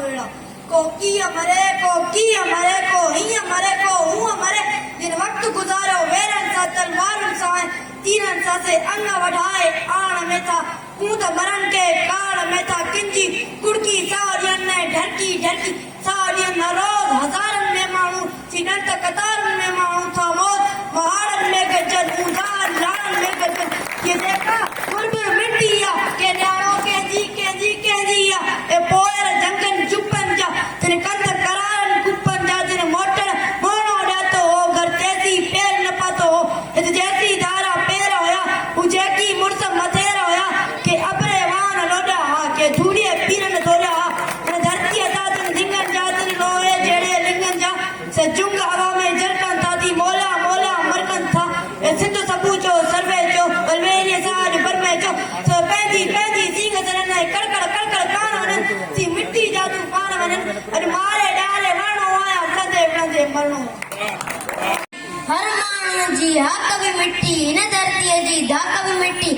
वेड़ा को की हमारे को ही हमारे को हूँ हमारे जिन वक्त गुजारो वेरन सा तलवार सा तीरन सा से अंग बढ़ाए आण में था कूद मरण के काल में था किंजी कुड़की सारियन ने ढरकी ढरकी सारियन रोज हजारन में मानू सिनंत कतारन में मानू था मौत पहाड़न में गजर उजान लान में गजर ये देखा गुरगुर मिट्टिया के न्याणो के जी या ए पोयर जंगन चुपन जा तेरे कंध करारन कुपन जा तेरे मोटर मोनो डातो हो घर तेजी पैर न पातो हो इस जैसी धारा पैर होया उजे की मुर्स मथेरा होया के अपरे वान लोडा हा के धूड़िए पीरन धोरा हा धरती दादन लिंगन जादन लोए जेड़े लिंगन जा से जुंग हवा में जरकन था दी मोला मोला मरकन था ए सिद्ध सबूचो सर्वे जो बलवेरिय साज बरमे जो सो पैदी पैदी सिंह तरन कड़कड़ कड़कड़ कान वनन सी मिट्टी जादू पान वनन अरे मारे डाले वणो आया वणदे मरणो हर माण्हू जी हक भी मिट्टी इन धरतीअ जी धाक भी मिट्टी